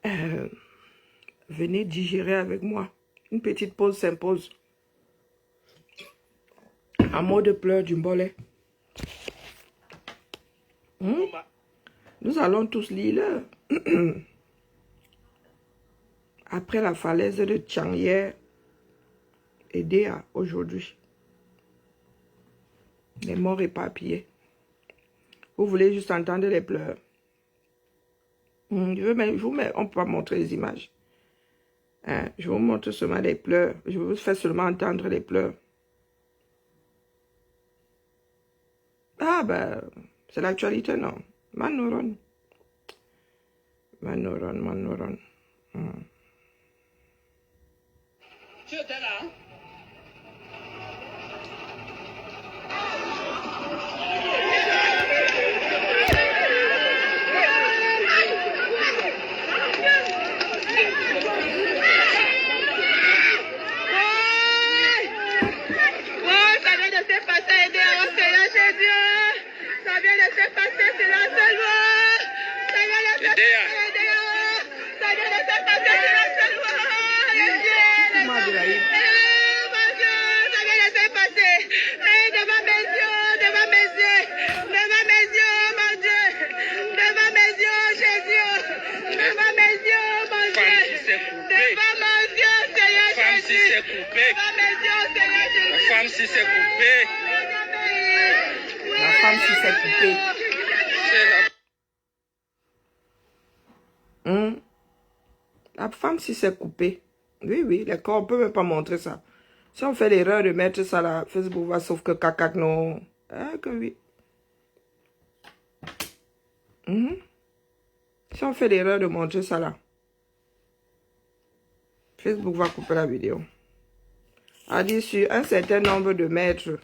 Euh, venez digérer avec moi. Une petite pause s'impose. En mode pleurs du mbolet. Nous allons tous lire après la falaise de Tchang hier et Déa aujourd'hui. Les morts éparpillés. Vous voulez juste entendre les pleurs. On ne peut pas montrer les images. Hein, je vous montre seulement les pleurs. Je vous fais seulement entendre les pleurs. Ah ben, c'est l'actualité, non? Manoron. Manoron. Tu étais là? Si c'est coupé. La femme si c'est coupé. La femme si c'est coupé. Oui, les corps, on ne peut même pas montrer ça. Si on fait l'erreur de mettre ça là, Facebook va sauf que caca, non. Ah, que oui. Si on fait l'erreur de montrer ça là, Facebook va couper la vidéo. A dit sur un certain nombre de mètres.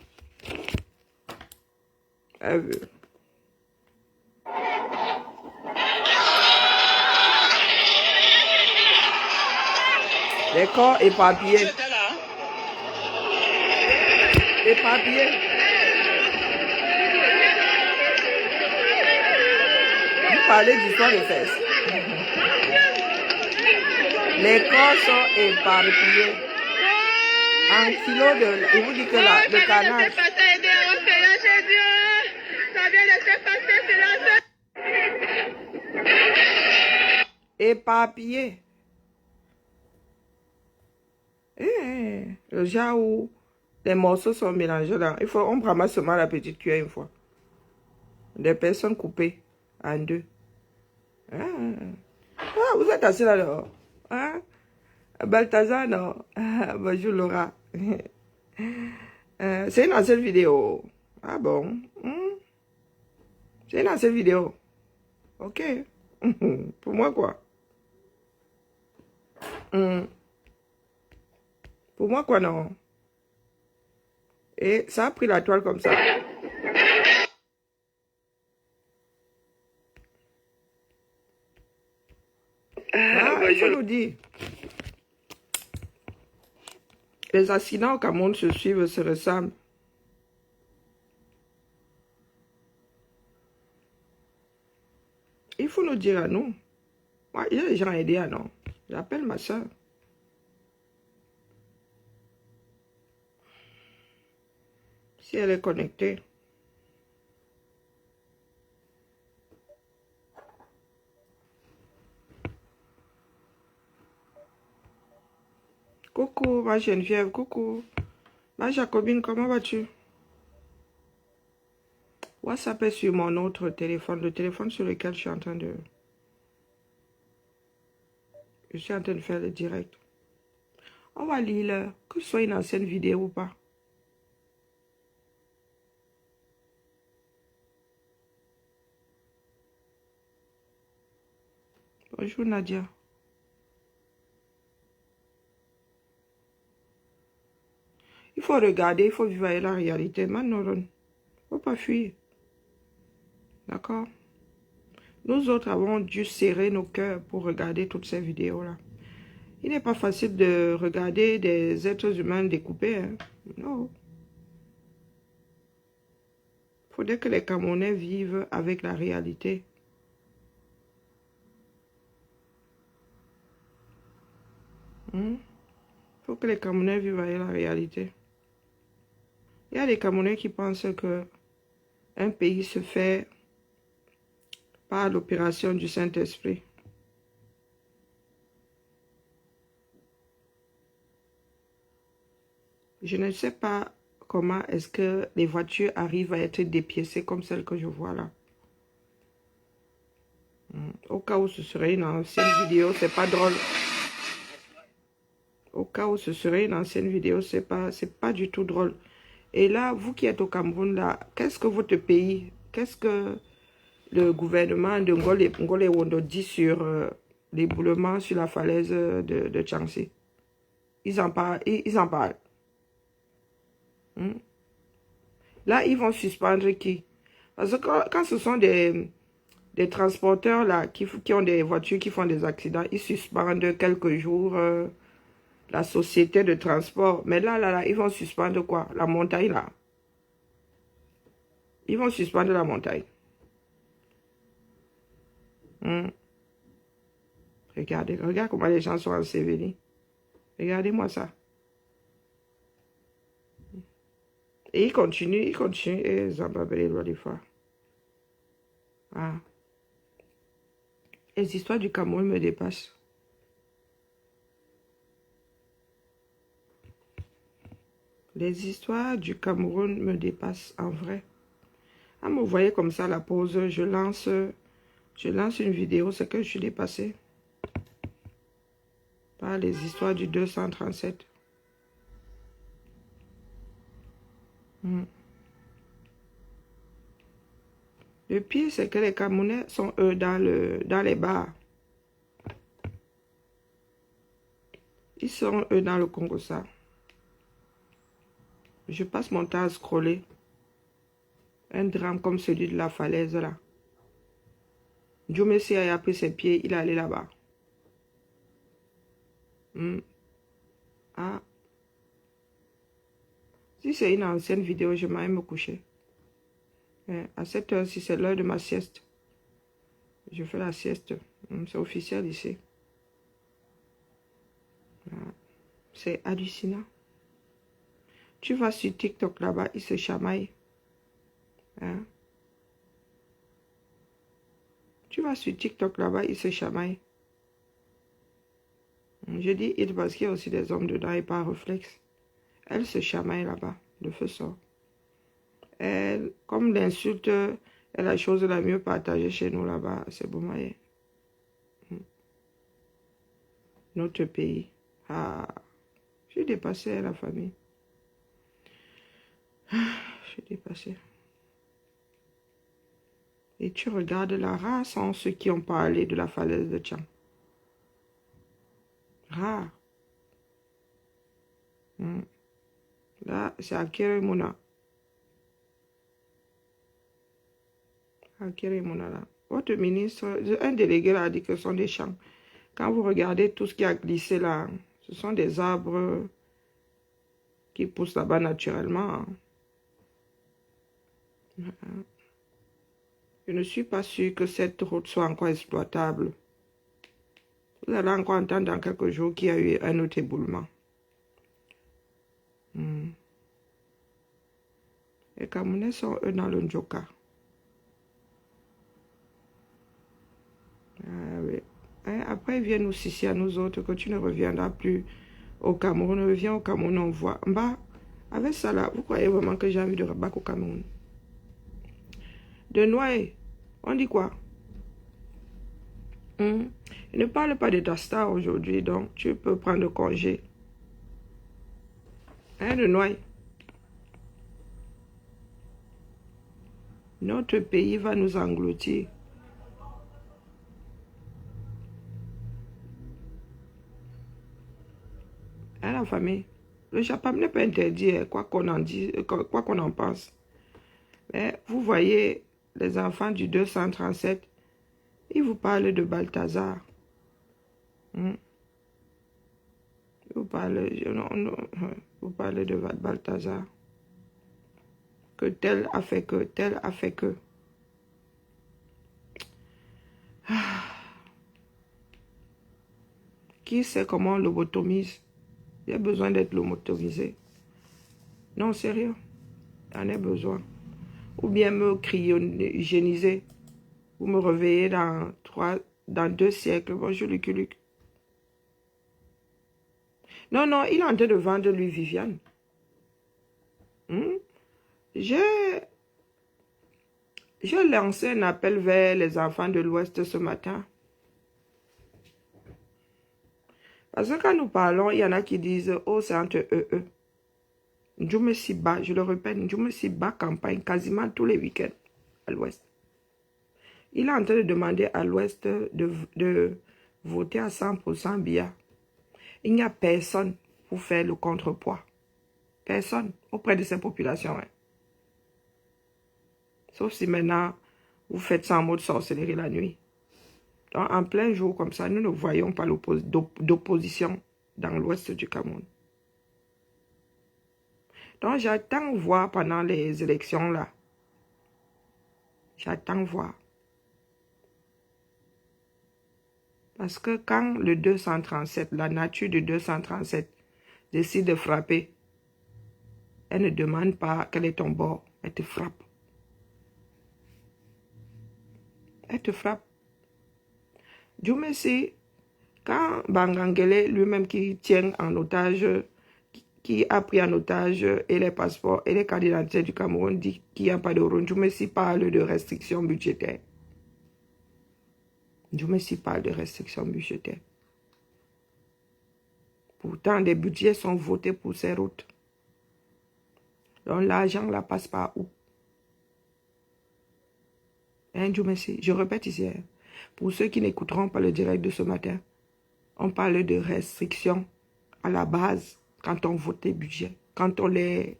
Elle veut. Les corps éparpillés. Éparpillés. Vous parlez d'histoire de fesses. Les corps sont éparpillés. En kilos de... Il vous dit que le canard... Éparpillé. Le genre où les morceaux sont mélangés là. On ramasse seulement la petite cuillère une fois. Des personnes coupées en deux. Vous êtes assis là dehors. Hein? Balthazar, non. Bonjour Laura. C'est une ancienne vidéo. Ah bon? C'est une ancienne vidéo. Ok. Pour moi quoi? Pour moi quoi non? Et ça a pris la toile comme ça. Il faut nous dire. Les accidents au Cameroun se suivent, se ressemblent. Il faut nous dire à nous. Moi, il y a des gens aidés à non. J'appelle ma soeur. Si elle est connectée. Coucou, ma Geneviève, coucou. Ma Jacobine, comment vas-tu? WhatsApp est sur mon autre téléphone, le téléphone sur lequel je suis en train de... Je suis en train de faire le direct. On va lire, que ce soit une ancienne vidéo ou pas. Bonjour Nadia. Il faut regarder, il faut vivre avec la réalité. Maintenant, il ne faut pas fuir. D'accord? Nous autres avons dû serrer nos cœurs pour regarder toutes ces vidéos-là. Il n'est pas facile de regarder des êtres humains découpés. Hein? Non. Il faudrait que les Camerounais vivent avec la réalité. Il faut que les Camerounais vivent avec la réalité. Il y a des Camerounais qui pensent que un pays se fait par l'opération du Saint-Esprit. Je ne sais pas comment est-ce que les voitures arrivent à être dépiécées comme celles que je vois là. Au cas où ce serait une ancienne vidéo, c'est pas drôle. Au cas où ce serait une ancienne vidéo, c'est pas du tout drôle. Et là, vous qui êtes au Cameroun, là, qu'est-ce que votre pays, qu'est-ce que le gouvernement de Ngolé Wondo dit sur l'éboulement sur la falaise de Tchansi? Ils en parlent. Ils en parlent. Là, ils vont suspendre qui? Parce que quand ce sont des transporteurs là qui ont des voitures qui font des accidents, ils suspendent quelques jours la société de transport. Mais là, ils vont suspendre quoi? La montagne là. Ils vont suspendre la montagne. Regardez, regarde comment les gens sont ensevelis. Regardez-moi ça. Et ils continuent, et Zambabélé doit les faire. Ah. Les histoires du Cameroun me dépassent. Les histoires du Cameroun me dépassent en vrai. Ah, vous voyez comme ça la pause, je lance une vidéo, c'est que je suis dépassé par les histoires du 237. Le pire, c'est que les Camerounais sont eux dans les bars. Ils sont eux dans le Congo ça. Je passe mon temps à scroller. Un drame comme celui de la falaise là. Dieu merci a pris ses pieds, il est allé là-bas. Ah. Si c'est une ancienne vidéo, je m'aime me coucher. Mais à cette heure-ci, c'est l'heure de ma sieste. Je fais la sieste. C'est officiel ici. C'est hallucinant. Tu vas sur TikTok là-bas, ils se chamaillent. Hein? Tu vas sur TikTok là-bas, ils se chamaillent. Je dis il parce qu'il y a aussi des hommes dedans et par réflexe. Elle se chamaille là-bas. Le feu sort. Elle, comme l'insulte est la chose la mieux partagée chez nous là-bas, c'est Boumaye. Notre pays. Ah, je suis dépassée la famille. Je suis dépassée. Et tu regardes la race en ceux qui ont parlé de la falaise de Tchang. Rare. Là, c'est Akerimuna. Akerimuna là. Votre ministre, un délégué là, a dit que ce sont des champs. Quand vous regardez tout ce qui a glissé là, ce sont des arbres qui poussent là-bas naturellement. Je ne suis pas sûr que cette route soit encore exploitable. Vous allez encore entendre dans quelques jours qu'il y a eu un autre éboulement. Les Camerounais sont eux dans le Njoka. Ah, oui. Après, ils viennent nous ici à nous autres que tu ne reviendras plus au Cameroun. Reviens au Cameroun, on voit. Bah, avec ça là, vous croyez vraiment que j'ai envie de rebattre au Cameroun? De Noailles, on dit quoi? Il ne parle pas de ta star aujourd'hui, donc tu peux prendre congé. Hein, de Noailles? Notre pays va nous engloutir. Hein, la famille? Le Japon n'est pas interdit, quoi qu'on en dise, quoi qu'on en pense. Mais vous voyez, les enfants du 237, ils vous parlent de Balthazar. Vous parlez de Balthazar. Que tel a fait que, tel a fait que. Qui sait comment on lobotomise? Il y a besoin d'être lobotomisé. Non, sérieux. J'en ai besoin. Ou bien me cryogéniser. Vous me réveillez dans 2 siècles. Bonjour, Lucky Luke. Non, non, il est en train de vendre lui, Viviane. J'ai lancé un appel vers les enfants de l'Ouest ce matin. Parce que quand nous parlons, il y en a qui disent, oh, c'est entre eux. Je me suis bas, je le répète, je me suis bas campagne quasiment tous les week-ends à l'Ouest. Il est en train de demander à l'Ouest de voter à 100% BIA. Il n'y a personne pour faire le contrepoids. Personne auprès de ces populations. Hein. Sauf si maintenant, vous faites ça en mode sorcellerie la nuit. Donc, en plein jour comme ça, nous ne voyons pas d'opposition dans l'ouest du Cameroun. Donc, j'attends voir pendant les élections là. J'attends voir. Parce que quand le 237, la nature du 237 décide de frapper, elle ne demande pas quel est ton bord, elle te frappe. Elle te frappe. Dieu merci, quand Bangangele, lui-même qui tient en otage, qui a pris en otage et les passeports et les cartes d'identité du Cameroun, dit qu'il n'y a pas d'euro, Dieu merci parle de restrictions budgétaires. Dieu merci parle de restrictions budgétaires. Pourtant, des budgets sont votés pour ces routes. Donc l'argent ne passe pas où? Hein, Dieu merci. Je répète ici, hein, pour ceux qui n'écouteront pas le direct de ce matin, on parle de restrictions à la base quand on vote les budgets, quand on les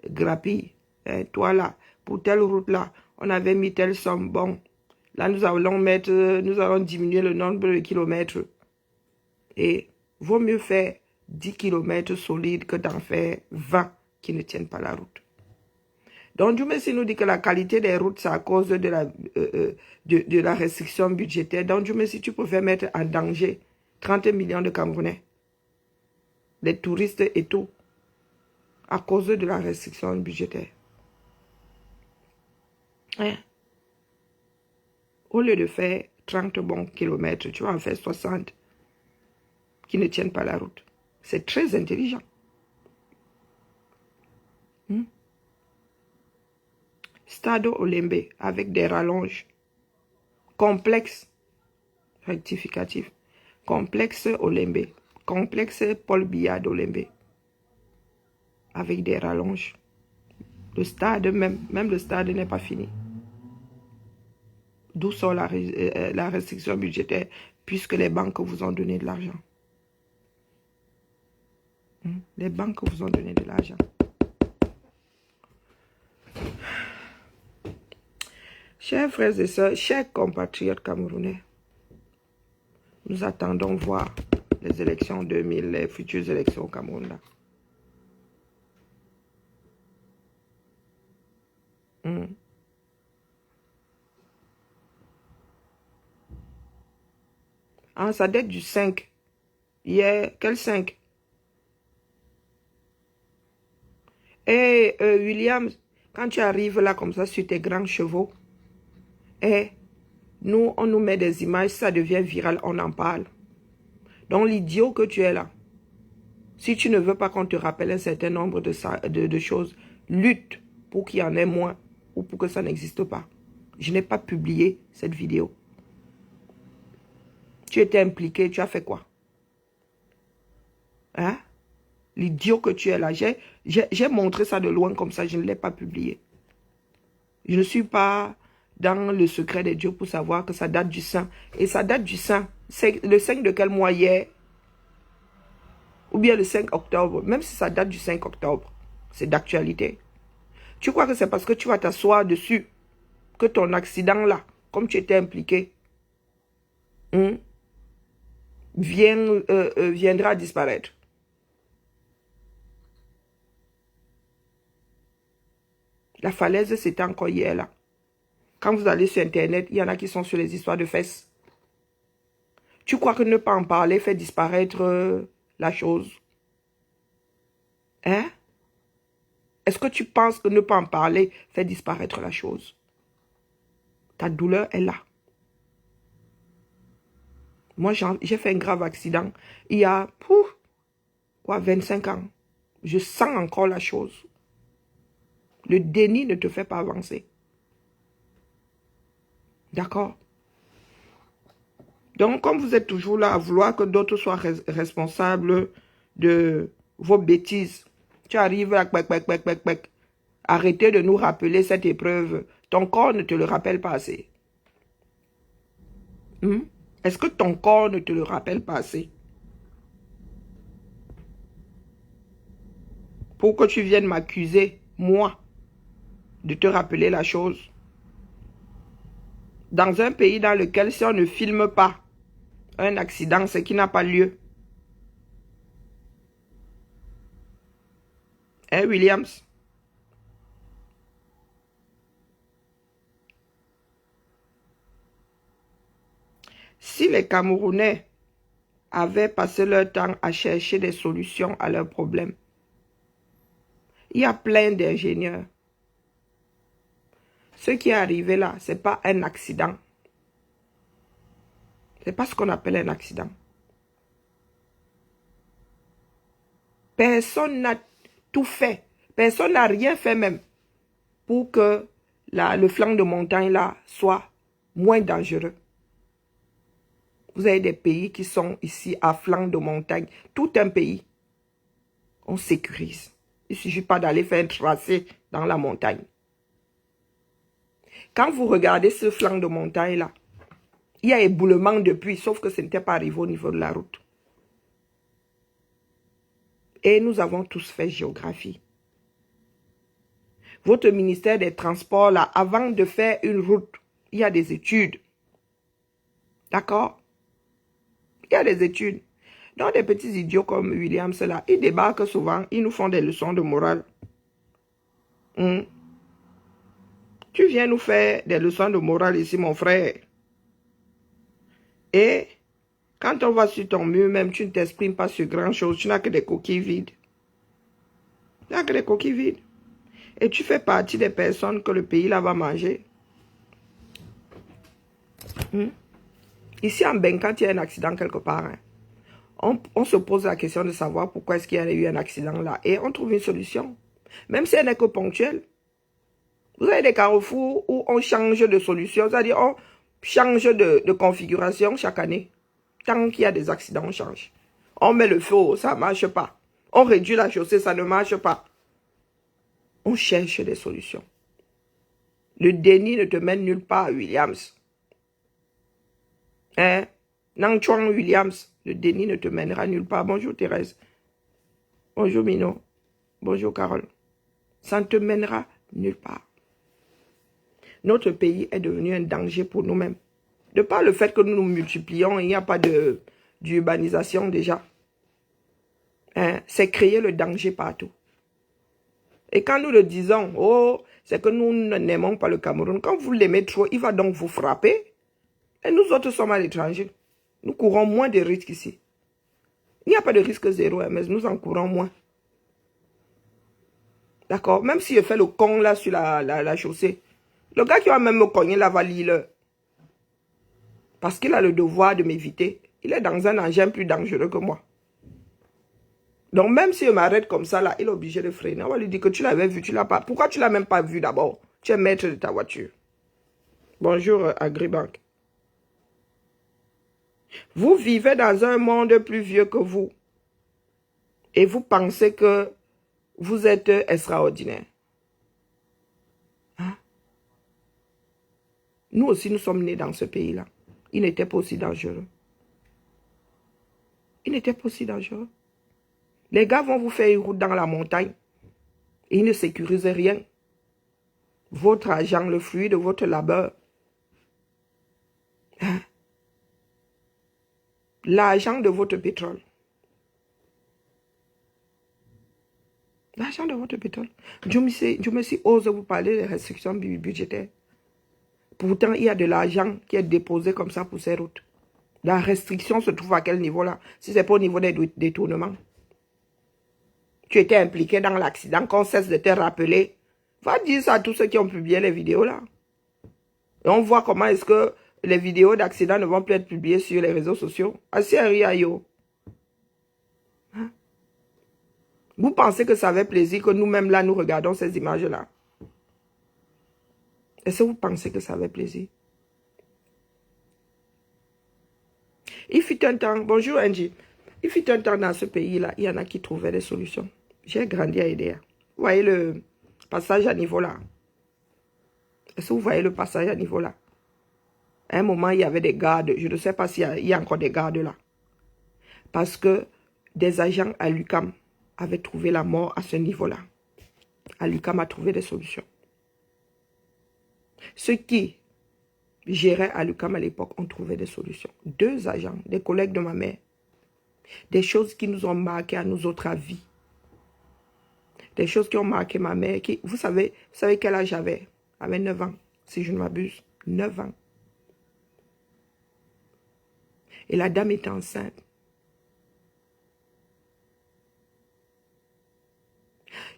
grappille. Hein, toi là, pour telle route là, on avait mis telle somme. Bon, là nous allons diminuer le nombre de kilomètres. Et vaut mieux faire 10 kilomètres solides que d'en faire 20 qui ne tiennent pas la route. Donc, Dieu merci nous dit que la qualité des routes, c'est à cause de la restriction budgétaire. Donc, Dieu merci, tu peux faire mettre en danger 30 millions de Camerounais, les touristes et tout, à cause de la restriction budgétaire. Hein? Au lieu de faire 30 bons kilomètres, tu vas en faire 60 qui ne tiennent pas la route. C'est très intelligent. Stade Olembe avec des rallonges. Complexe rectificatif. Complexe Olembe. Complexe Paul Biya d'Olembe. Avec des rallonges. Le stade même le stade n'est pas fini. D'où sort la restriction budgétaire puisque les banques vous ont donné de l'argent. Les banques vous ont donné de l'argent. Chers frères et sœurs, chers compatriotes camerounais, nous attendons voir les élections 2000, les futures élections au Cameroun. Là. Ah, ça date du 5. Hier, quel 5? Et William, quand tu arrives là comme ça sur tes grands chevaux, et nous, on nous met des images, ça devient viral, on en parle. Donc l'idiot que tu es là, si tu ne veux pas qu'on te rappelle un certain nombre de choses, lutte pour qu'il y en ait moins ou pour que ça n'existe pas. Je n'ai pas publié cette vidéo. Tu étais impliqué, tu as fait quoi? Hein? L'idiot que tu es là, j'ai montré ça de loin comme ça, je ne l'ai pas publié. Je ne suis pas dans le secret des dieux pour savoir que ça date du sang. Et ça date du sang. C'est le 5 de quel mois hier? Ou bien le 5 octobre. Même si ça date du 5 octobre, c'est d'actualité. Tu crois que c'est parce que tu vas t'asseoir dessus que ton accident là, comme tu étais impliqué, viendra à disparaître? La falaise, c'était encore hier là. Quand vous allez sur Internet, il y en a qui sont sur les histoires de fesses. Tu crois que ne pas en parler fait disparaître la chose? Hein? Est-ce que tu penses que ne pas en parler fait disparaître la chose? Ta douleur est là. Moi, j'ai fait un grave accident il y a, 25 ans. Je sens encore la chose. Le déni ne te fait pas avancer. D'accord? Donc, comme vous êtes toujours là à vouloir que d'autres soient responsables de vos bêtises, tu arrives à arrêtez de nous rappeler cette épreuve. Ton corps ne te le rappelle pas assez. Est-ce que ton corps ne te le rappelle pas assez? Pour que tu viennes m'accuser, moi, de te rappeler la chose. Dans un pays dans lequel si on ne filme pas un accident, c'est qui n'a pas lieu. Hein, Williams? Si les Camerounais avaient passé leur temps à chercher des solutions à leurs problèmes, il y a plein d'ingénieurs. Ce qui est arrivé là, ce n'est pas un accident. Ce n'est pas ce qu'on appelle un accident. Personne n'a tout fait. Personne n'a rien fait même pour que le flanc de montagne là soit moins dangereux. Vous avez des pays qui sont ici à flanc de montagne. Tout un pays, on sécurise. Il ne suffit pas d'aller faire un tracé dans la montagne. Quand vous regardez ce flanc de montagne là, il y a éboulement depuis, sauf que ce n'était pas arrivé au niveau de la route. Et nous avons tous fait géographie. Votre ministère des Transports, là, avant de faire une route, il y a des études. D'accord? Il y a des études. Donc, des petits idiots comme Williams, là, ils débarquent souvent, ils nous font des leçons de morale. Tu viens nous faire des leçons de morale ici, mon frère. Et quand on va sur ton mur, même, tu ne t'exprimes pas sur grand-chose. Tu n'as que des coquilles vides. Tu n'as que des coquilles vides. Et tu fais partie des personnes que le pays là va manger. Ici en Benkan, quand il y a un accident quelque part, on se pose la question de savoir pourquoi est-ce qu'il y a eu un accident là. Et on trouve une solution. Même si elle n'est que ponctuelle. Vous avez des carrefours où on change de solution. C'est-à-dire on change de configuration chaque année. Tant qu'il y a des accidents, on change. On met le feu, ça ne marche pas. On réduit la chaussée, ça ne marche pas. On cherche des solutions. Le déni ne te mène nulle part, Williams. Hein? Nang Chuang Williams, le déni ne te mènera nulle part. Bonjour Thérèse. Bonjour Mino. Bonjour Carole. Ça ne te mènera nulle part. Notre pays est devenu un danger pour nous-mêmes. De par le fait que nous nous multiplions, il n'y a pas d'urbanisation déjà. Hein? C'est créer le danger partout. Et quand nous le disons, oh, c'est que nous n'aimons pas le Cameroun. Quand vous l'aimez trop, il va donc vous frapper. Et nous autres sommes à l'étranger. Nous courons moins de risques ici. Il n'y a pas de risque zéro, mais nous en courons moins. D'accord? Même si je fais le con là sur la chaussée, le gars qui va même me cogner là va lire. Parce qu'il a le devoir de m'éviter. Il est dans un engin plus dangereux que moi. Donc même si je m'arrête comme ça là, il est obligé de freiner. On va lui dire que tu l'avais vu, tu l'as pas. Pourquoi tu l'as même pas vu d'abord? Tu es maître de ta voiture. Bonjour Agribank. Vous vivez dans un monde plus vieux que vous. Et vous pensez que vous êtes extraordinaire. Hein? Nous aussi, nous sommes nés dans ce pays-là. Il n'était pas aussi dangereux. Il n'était pas aussi dangereux. Les gars vont vous faire une route dans la montagne. Et ils ne sécurisent rien. Votre argent, le fruit de votre labeur. Hein? L'argent de votre pétrole. L'argent de votre pétrole. Dieu merci, ose vous parler des restrictions budgétaires. Pourtant, il y a de l'argent qui est déposé comme ça pour ces routes. La restriction se trouve à quel niveau là? Si c'est pas au niveau des détournements. Tu étais impliqué dans l'accident, qu'on cesse de te rappeler. Va dire ça à tous ceux qui ont publié les vidéos là. Et on voit comment est-ce que les vidéos d'accident ne vont plus être publiées sur les réseaux sociaux. Asiayo. Hein? Vous pensez que ça avait plaisir que nous-mêmes là, nous regardons ces images-là? Est-ce que vous pensez que ça avait plaisir? Il fut un temps, bonjour Angie, il fut un temps dans ce pays-là, il y en a qui trouvaient des solutions. J'ai grandi à Edea. Vous voyez le passage à niveau là? Est-ce que vous voyez le passage à niveau là? À un moment, il y avait des gardes. Je ne sais pas s'il y a encore des gardes là. Parce que des agents à l'UQAM avaient trouvé la mort à ce niveau-là. À l'UQAM a trouvé des solutions. Ceux qui géraient à l'UQAM à l'époque ont trouvé des solutions. 2 agents, des collègues de ma mère. Des choses qui nous ont marqué à nous autres à vie. Des choses qui ont marqué ma mère. Vous savez quel âge j'avais? J'avais 9 ans, si je ne m'abuse. 9 ans. Et la dame était enceinte.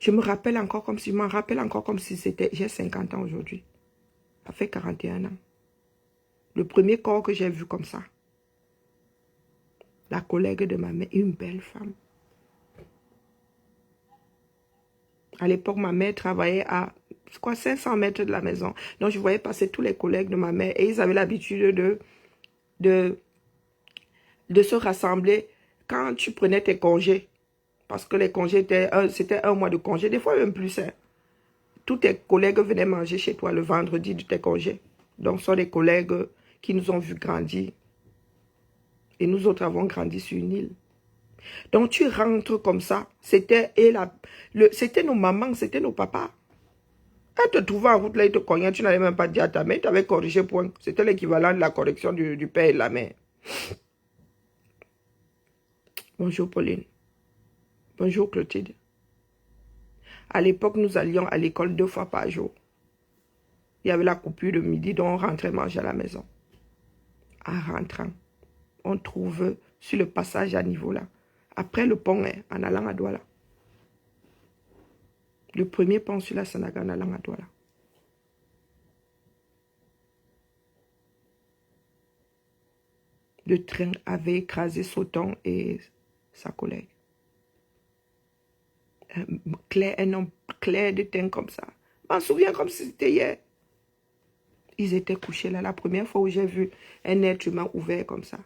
Je m'en rappelle encore comme si c'était... J'ai 50 ans aujourd'hui. Ça fait 41 ans. Le premier corps que j'ai vu comme ça. La collègue de ma mère, une belle femme. À l'époque, ma mère travaillait à 500 mètres de la maison. Donc, je voyais passer tous les collègues de ma mère et ils avaient l'habitude de se rassembler quand tu prenais tes congés. Parce que les congés, c'était 1 mois de congé, des fois même plus. Hein. Tous tes collègues venaient manger chez toi le vendredi de tes congés. Donc, ce sont des collègues qui nous ont vu grandir. Et nous autres avons grandi sur une île. Donc, tu rentres comme ça. C'était nos mamans, c'était nos papas. Elle te trouvait en route là, il te cognait, tu n'avais même pas dit à ta mère, tu avais corrigé point. C'était l'équivalent de la correction du père et de la mère. Bonjour Pauline. Bonjour Clotilde. À l'époque, nous allions à l'école 2 fois par jour. Il y avait la coupure de midi, donc on rentrait manger à la maison. En rentrant, on trouve sur le passage à niveau là. Après le pont, en allant à Douala. Le premier pont sur la Sanaga en allant à Douala. Le train avait écrasé Sauton et sa collègue. Un homme clair de teint comme ça. Je m'en souviens comme si c'était hier. Ils étaient couchés là. La première fois où j'ai vu un être humain ouvert comme ça.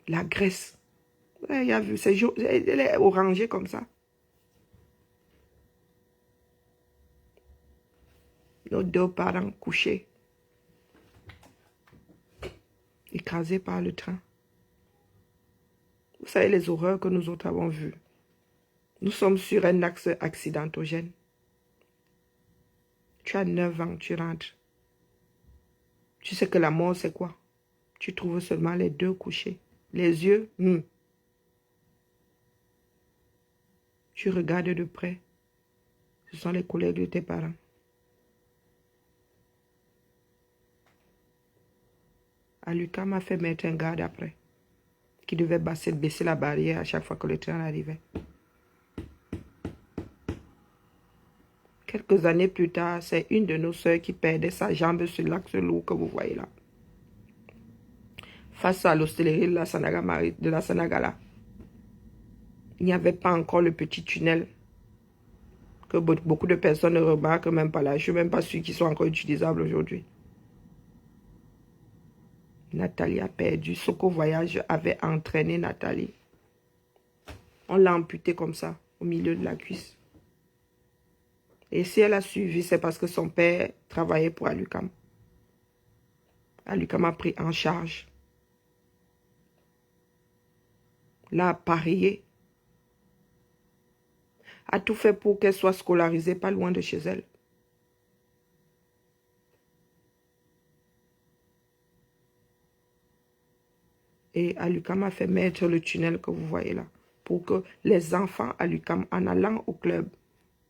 La graisse. Ouais, il a vu. Elle est orangée comme ça. Nos 2 parents couchés. Écrasés par le train. Vous savez les horreurs que nous autres avons vues. Nous sommes sur un axe accidentogène. Tu as 9 ans, tu rentres. Tu sais que la mort, c'est quoi? Tu trouves seulement les 2 couchés. Les yeux, Tu regardes de près. Ce sont les collègues de tes parents. Aluka m'a fait mettre un garde après, qui devait baisser la barrière à chaque fois que le train arrivait. Quelques années plus tard, c'est une de nos soeurs qui perdait sa jambe sur l'axe lourd que vous voyez là. Face à l'hostellerie de la Sanagala. Il n'y avait pas encore le petit tunnel que beaucoup de personnes ne remarquent même pas là. Je ne suis même pas sûr qu'ils soient encore utilisables aujourd'hui. Nathalie a perdu. Soko Voyage avait entraîné Nathalie. On l'a amputée comme ça, au milieu de la cuisse. Et si elle a suivi, c'est parce que son père travaillait pour Alucam. Alucam a pris en charge. L'a parié. A tout fait pour qu'elle soit scolarisée pas loin de chez elle. Et Alucam a fait mettre le tunnel que vous voyez là. Pour que les enfants Alucam, en allant au club,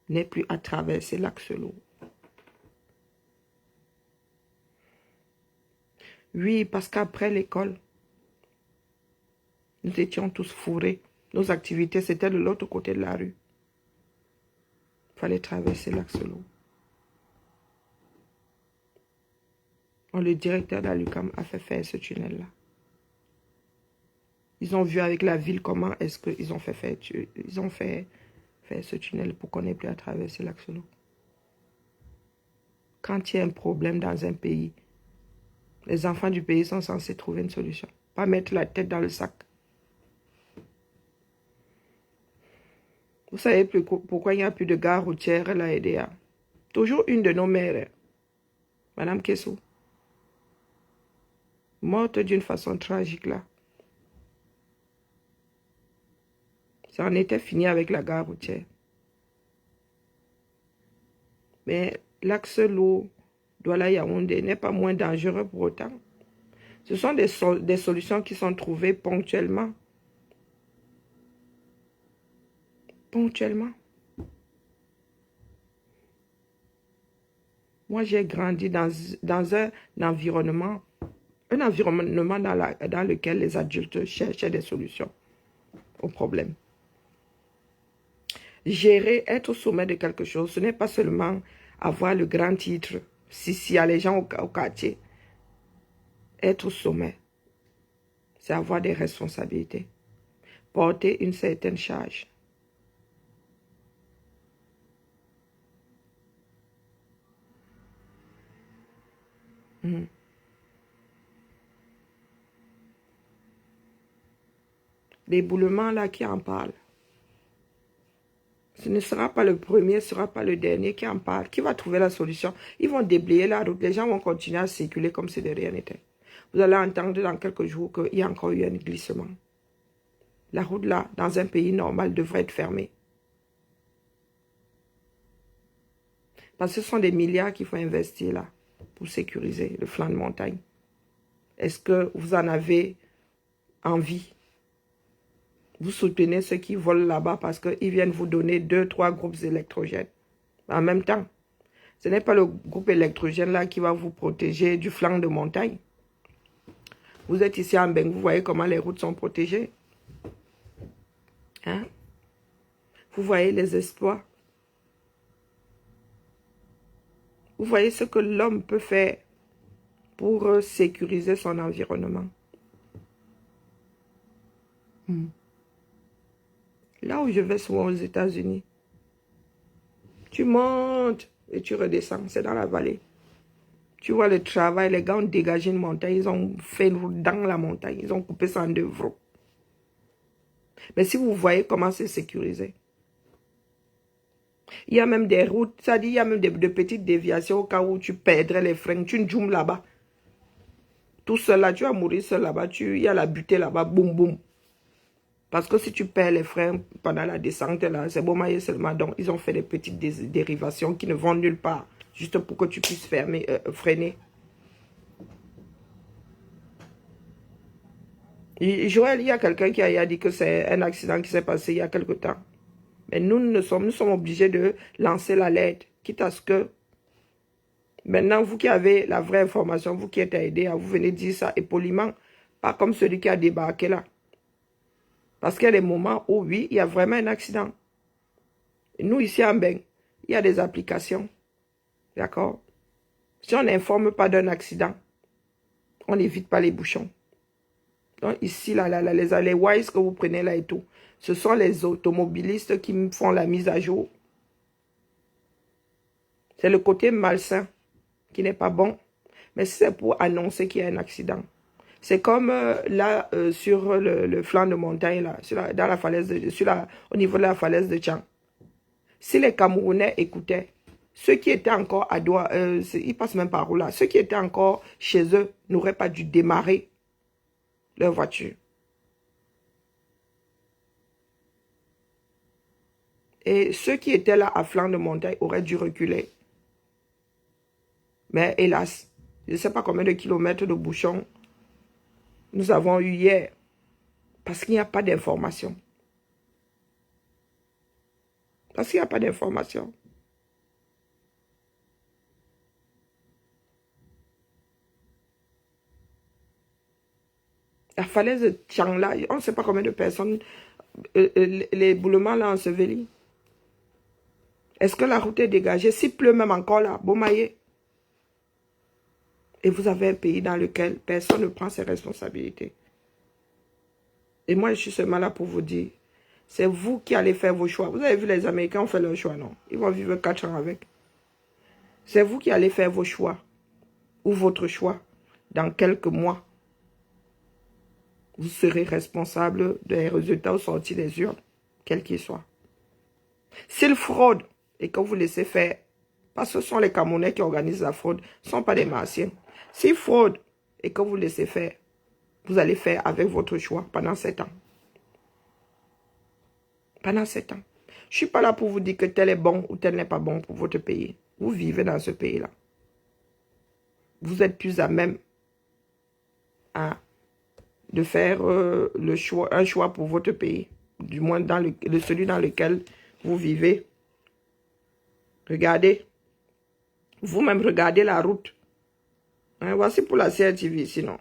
n'aient plus à traverser l'axe lourd. Oui, parce qu'après l'école, nous étions tous fourrés. Nos activités, c'était de l'autre côté de la rue. Il fallait traverser l'Axelo. Le directeur d'Alucam a fait faire ce tunnel-là. Ils ont vu avec la ville comment est-ce qu'ils ont fait faire ce tunnel pour qu'on n'ait plus à traverser l'Axelo. Quand il y a un problème dans un pays, les enfants du pays sont censés trouver une solution. Pas mettre la tête dans le sac. Vous savez plus pourquoi il n'y a plus de gare routière à la EDA. Toujours une de nos mères, Madame Kessou, morte d'une façon tragique là. Ça en était fini avec la gare routière. Mais l'axe Lô, Douala Yaoundé n'est pas moins dangereux pour autant. Ce sont des solutions qui sont trouvées ponctuellement. Ponctuellement. Moi, j'ai grandi dans un environnement dans lequel les adultes cherchaient des solutions aux problèmes. Gérer, être au sommet de quelque chose, ce n'est pas seulement avoir le grand titre, s'il y a les gens au quartier. Être au sommet, c'est avoir des responsabilités, porter une certaine charge. L'éboulement là qui en parle, ce ne sera pas le premier, ce ne sera pas le dernier qui en parle, qui va trouver la solution. Ils vont déblayer la route, les gens vont continuer à circuler comme si de rien n'était. Vous allez entendre dans quelques jours qu'il y a encore eu un glissement. La route là, dans un pays normal, devrait être fermée. Parce que ce sont des milliards qu'il faut investir là pour sécuriser le flanc de montagne. Est-ce que vous en avez envie? Vous soutenez ceux qui volent là-bas parce qu'ils viennent vous donner 2-3 groupes électrogènes. En même temps, ce n'est pas le groupe électrogène là qui va vous protéger du flanc de montagne. Vous êtes ici en Beng, vous voyez comment les routes sont protégées. Hein? Vous voyez les exploits. Vous voyez ce que l'homme peut faire pour sécuriser son environnement. Là où je vais souvent aux États-Unis, tu montes et tu redescends, c'est dans la vallée. Tu vois le travail, les gars ont dégagé une montagne, ils ont fait une route dans la montagne, ils ont coupé ça en 2 vros. Mais si vous voyez comment c'est sécurisé, il y a même des routes, ça dit, il y a même de petites déviations au cas où tu perdrais les freins, tu ne joues là-bas. Tout seul là, tu vas mourir seul là-bas, il y a la butée là-bas, boum boum. Parce que si tu perds les freins pendant la descente là, c'est bon maillot seulement. Donc ils ont fait des petites dérivations qui ne vont nulle part, juste pour que tu puisses freiner. Joël, il y a quelqu'un qui a dit que c'est un accident qui s'est passé il y a quelque temps. Mais nous sommes obligés de lancer l'alerte, quitte à ce que maintenant, vous qui avez la vraie information, vous qui êtes aidé, vous venez dire ça et poliment, pas comme celui qui a débarqué là. Parce qu'il y a des moments où, oui, il y a vraiment un accident. Et nous, ici en Beng, il y a des applications. D'accord? Si on n'informe pas d'un accident, on n'évite pas les bouchons. Donc ici, les Wise que vous prenez là et tout, ce sont les automobilistes qui me font la mise à jour. C'est le côté malsain qui n'est pas bon. Mais c'est pour annoncer qu'il y a un accident. C'est comme là, sur le flanc de montagne, là, dans la falaise au niveau de la falaise de Tchang. Si les Camerounais écoutaient, ceux qui étaient encore à Douala, ils passent même par où là, ceux qui étaient encore chez eux n'auraient pas dû démarrer leur voiture. Et ceux qui étaient là à flanc de montagne auraient dû reculer. Mais hélas, je ne sais pas combien de kilomètres de bouchons nous avons eu hier. Parce qu'il n'y a pas d'information. Parce qu'il n'y a pas d'information. La falaise de Tiangla, on ne sait pas combien de personnes, les éboulements là ensevelis. Est-ce que la route est dégagée? S'il pleut même encore là, Bomaye. Et vous avez un pays dans lequel personne ne prend ses responsabilités. Et moi, je suis seulement là pour vous dire, c'est vous qui allez faire vos choix. Vous avez vu, les Américains ont fait leur choix, non? Ils vont vivre 4 ans avec. C'est vous qui allez faire vos choix. Ou votre choix. Dans quelques mois. Vous serez responsable des résultats au sorti des urnes. Quels qu'ils soient. S'ils fraudent et que vous laissez faire, parce que ce sont les Camerounais qui organisent la fraude, ce ne sont pas des Martiens. S'ils fraudent et que vous laissez faire, vous allez faire avec votre choix pendant 7 ans. Pendant 7 ans. Je ne suis pas là pour vous dire que tel est bon ou tel n'est pas bon pour votre pays. Vous vivez dans ce pays-là. Vous êtes plus à même de faire un choix pour votre pays. Du moins dans celui dans lequel vous vivez. Regardez. Vous-même regardez la route. Hein, voici pour la CRTV sinon.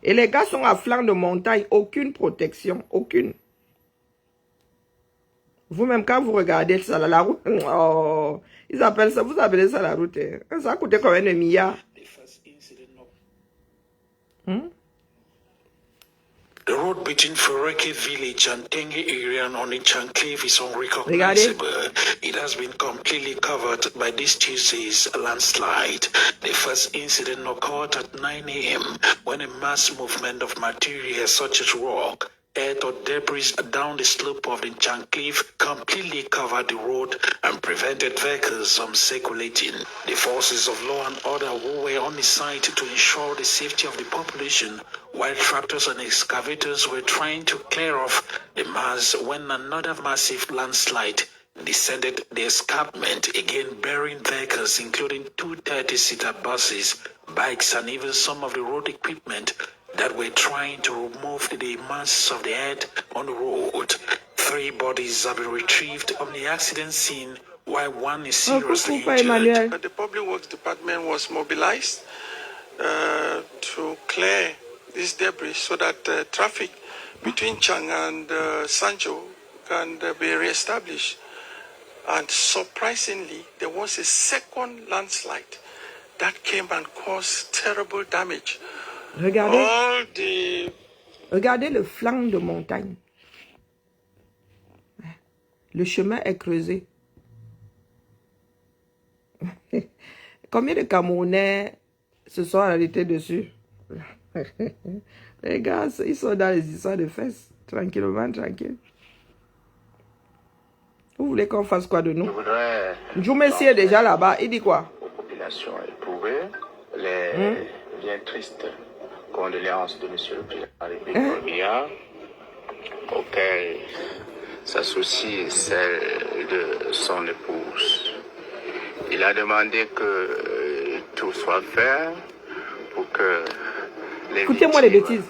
Et les gars sont à flanc de montagne. Aucune protection. Aucune. Vous-même, quand vous regardez ça, la route, oh, ils appellent ça, vous appelez ça la route. Hein. Ça a coûté combien de milliards? The road between Fereke village and Tengi area on the Chanclave is unrecognizable. It has been completely covered by this Tuesday's landslide. The first incident occurred at 9 a.m. when a mass movement of material such as rock, earth or debris down the slope of the Chanclave completely covered the road and prevented vehicles from circulating. The forces of law and order who were on the site to ensure the safety of the population, while tractors and excavators were trying to clear off the mass when another massive landslide descended the escarpment, again burying vehicles including 2 30-seater buses, bikes and even some of the road equipment that were trying to remove the mass of the earth on the road. 3 bodies have been retrieved from the accident scene, while 1 is seriously injured. The Public Works Department was mobilized to clear this debris so that traffic between Chang and Sancho can be reestablished. And surprisingly, there was a second landslide that came and caused terrible damage. Regardez, regardez le flanc de montagne. Le chemin est creusé. Combien de Camerounais se sont arrêtés dessus? Les gars, ils sont dans les histoires de fesses. Tranquillement, tranquille. Vous voulez qu'on fasse quoi de nous? Djoumessi est déjà là-bas. Il dit quoi? Aux populations éprouvées, les bien tristes condoléances de M. le Président de la République Biya, auquel s'associe celle de son épouse. Il a demandé que tout soit fait pour que les victimes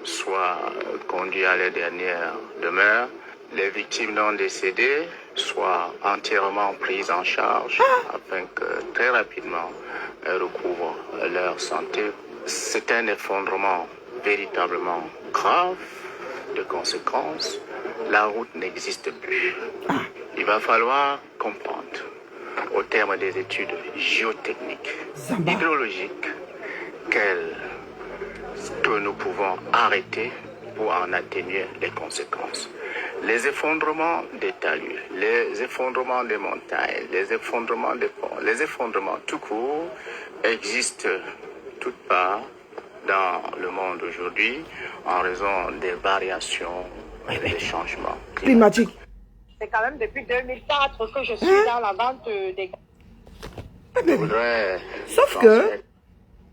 soient conduites à les dernières demeures. Les victimes non décédées soient entièrement prises en charge afin que très rapidement elles recouvrent leur santé. C'est un effondrement véritablement grave. De conséquence, la route n'existe plus. Il va falloir comprendre, au terme des études géotechniques, hydrologiques, que nous pouvons arrêter pour en atténuer les conséquences. Les effondrements des talus, les effondrements des montagnes, les effondrements des ponts, les effondrements tout court existent toutes parts dans le monde aujourd'hui en raison des variations et des changements climatiques. C'est quand même depuis 2004 que je suis dans la vente des... Sauf que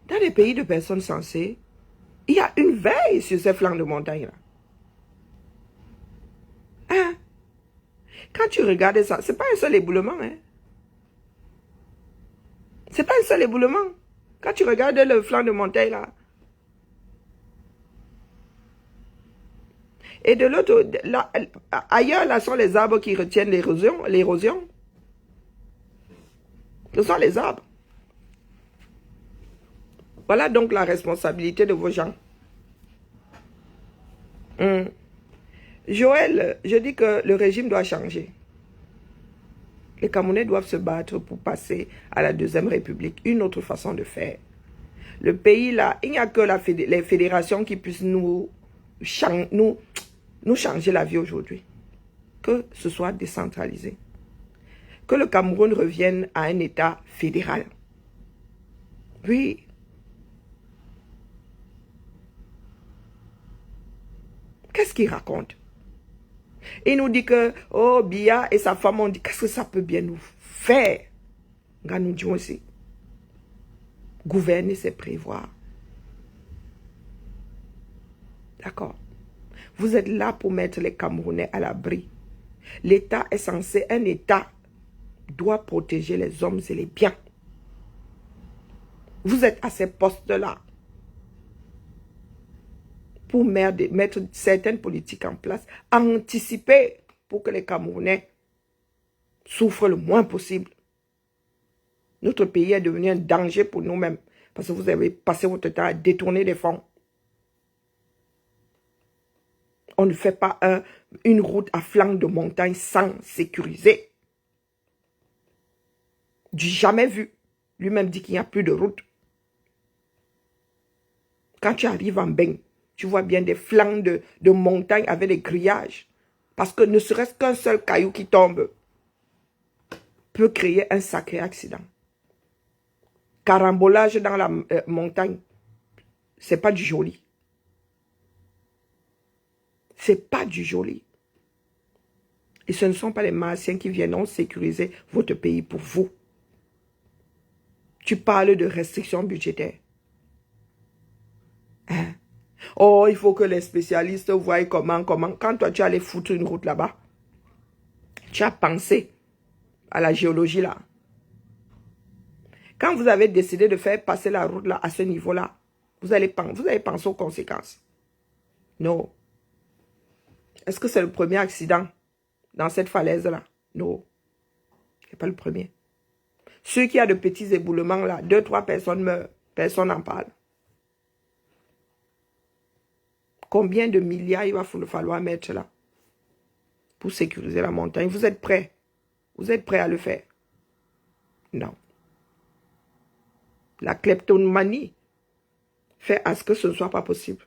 dans les pays de personnes sensées, il y a une veille sur ces flancs de montagne-là. Hein? Quand tu regardes ça, c'est pas un seul éboulement. Hein? C'est pas un seul éboulement. Quand tu regardes le flanc de montagne là. Et de l'autre, ailleurs là sont les arbres qui retiennent l'érosion. Ce sont les arbres. Voilà donc la responsabilité de vos gens. Joël, je dis que le régime doit changer. Les Camerounais doivent se battre pour passer à la Deuxième République. Une autre façon de faire. Le pays là, il n'y a que les fédérations qui puissent nous changer la vie aujourd'hui. Que ce soit décentralisé. Que le Cameroun revienne à un État fédéral. Oui. Qu'est-ce qu'il raconte? Il nous dit que, oh, Biya et sa femme ont dit, qu'est-ce que ça peut bien nous faire? Nous disons aussi, gouverner, c'est prévoir. D'accord? Vous êtes là pour mettre les Camerounais à l'abri. L'État est censé, un État doit protéger les hommes et les biens. Vous êtes à ces postes-là pour mettre certaines politiques en place, anticiper pour que les Camerounais souffrent le moins possible. Notre pays est devenu un danger pour nous-mêmes parce que vous avez passé votre temps à détourner des fonds. On ne fait pas une route à flanc de montagne sans sécuriser. Du jamais vu. Lui-même dit qu'il n'y a plus de route. Quand tu arrives en Beng, tu vois bien des flancs de montagne avec des grillages. Parce que ne serait-ce qu'un seul caillou qui tombe peut créer un sacré accident. Carambolage dans la montagne, c'est pas du joli. C'est pas du joli. Et ce ne sont pas les Martiens qui viendront sécuriser votre pays pour vous. Tu parles de restrictions budgétaires. Hein? Oh, il faut que les spécialistes voient comment. Quand toi, tu allais foutre une route là-bas, tu as pensé à la géologie là. Quand vous avez décidé de faire passer la route là, à ce niveau-là, vous avez pensé aux conséquences. Non. Est-ce que c'est le premier accident dans cette falaise-là? Non. Ce n'est pas le premier. Ceux qui ont de petits éboulements là, 2-3 personnes meurent. Personne n'en parle. Combien de milliards il va falloir mettre là pour sécuriser la montagne? Vous êtes prêts? Vous êtes prêts à le faire? Non. La kleptomanie fait à ce que ce ne soit pas possible.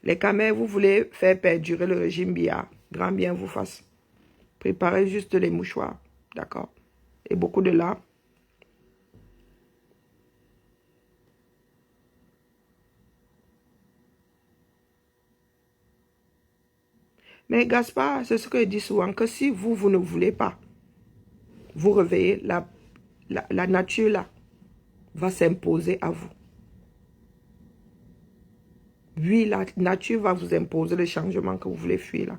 Les Camers, vous voulez faire perdurer le régime Biya. Grand bien vous fasse. Préparez juste les mouchoirs. D'accord? Et beaucoup de larmes. Mais Gaspard, c'est ce que je dis souvent, que si vous ne voulez pas vous réveiller, la nature là va s'imposer à vous. Oui, la nature va vous imposer le changement que vous voulez fuir là.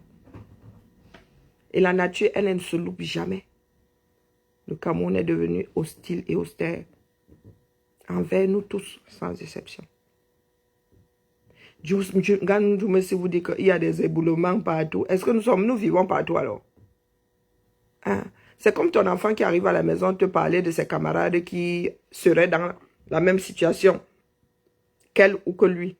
Et la nature, elle ne se loupe jamais. Le Cameroun est devenu hostile et austère envers nous tous, sans exception. Quand si vous dites qu'il y a des éboulements partout, est-ce que nous vivons partout alors? Hein? C'est comme ton enfant qui arrive à la maison te parler de ses camarades qui seraient dans la même situation qu'elle ou que lui.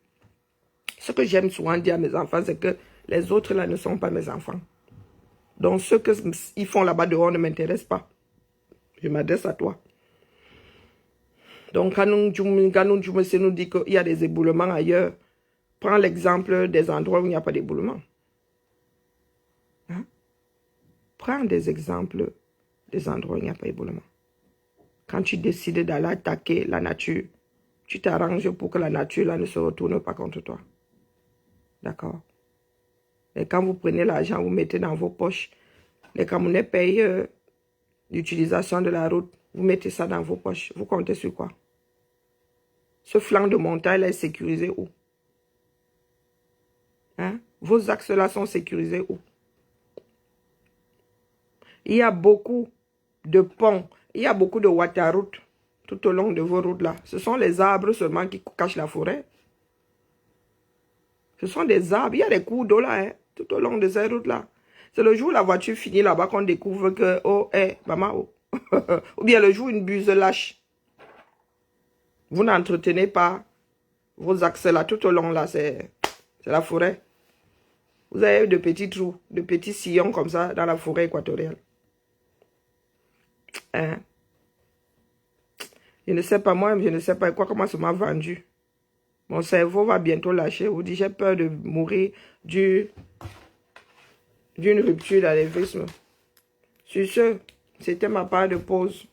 Ce que j'aime souvent dire à mes enfants, c'est que les autres là ne sont pas mes enfants. Donc ce qu'ils font là-bas dehors ne m'intéresse pas. Je m'adresse à toi. Donc quand nous dit qu'il y a des éboulements ailleurs, prends l'exemple des endroits où il n'y a pas d'éboulement. Hein? Prends des exemples des endroits où il n'y a pas d'éboulement. Quand tu décides d'aller attaquer la nature, tu t'arranges pour que la nature là ne se retourne pas contre toi. D'accord? Et quand vous prenez l'argent, vous mettez dans vos poches. Les Camerounais payent l'utilisation de la route. Vous mettez ça dans vos poches. Vous comptez sur quoi? Ce flanc de montagne là est sécurisé où? Hein? Vos axes là sont sécurisés où? Il y a beaucoup de ponts. Il y a beaucoup de waterroutes tout au long de vos routes là. Ce sont les arbres seulement qui cachent la forêt. Ce sont des arbres. Il y a des cours d'eau là, hein, tout au long de ces routes-là. C'est le jour où la voiture finit là-bas qu'on découvre que, oh, maman, oh. Ou bien le jour où une buse lâche. Vous n'entretenez pas vos axes là, tout au long là, c'est la forêt. Vous avez de petits trous, de petits sillons comme ça dans la forêt équatoriale. Hein? Je ne sais pas, moi, je ne sais pas quoi, comment ça m'a vendu. Mon cerveau va bientôt lâcher. Vous dites, j'ai peur de mourir d'une rupture d'anévrisme. Sur ce, c'était ma part de pause.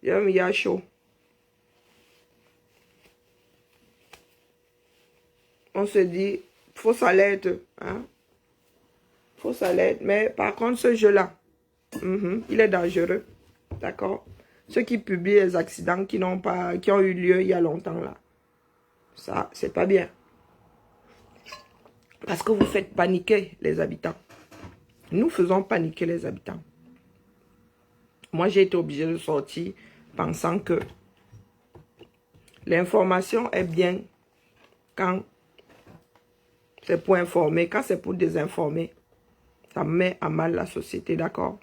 Il y a chaud. On se dit, fausse alerte. Hein? Fausse alerte. Mais par contre, ce jeu-là, il est dangereux. D'accord? Ceux qui publient les accidents qui ont eu lieu il y a longtemps là. Ça, c'est pas bien. Parce que vous faites paniquer les habitants. Nous faisons paniquer les habitants. Moi, j'ai été obligé de sortir pensant que l'information est bien quand c'est pour informer. Quand c'est pour désinformer, ça met à mal la société, d'accord?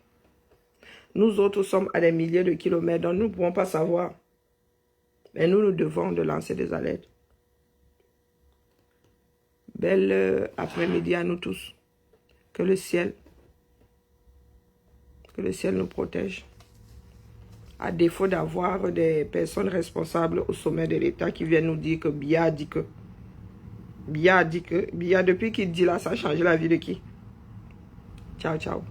Nous autres sommes à des milliers de kilomètres, donc nous ne pouvons pas savoir. Mais nous devons de lancer des alertes. Belle après-midi à nous tous. Que le ciel nous protège. À défaut d'avoir des personnes responsables au sommet de l'État qui viennent nous dire que Biya a dit que. Biya a dit que. Biya, depuis qu'il dit là, ça a changé la vie de qui? Ciao, ciao.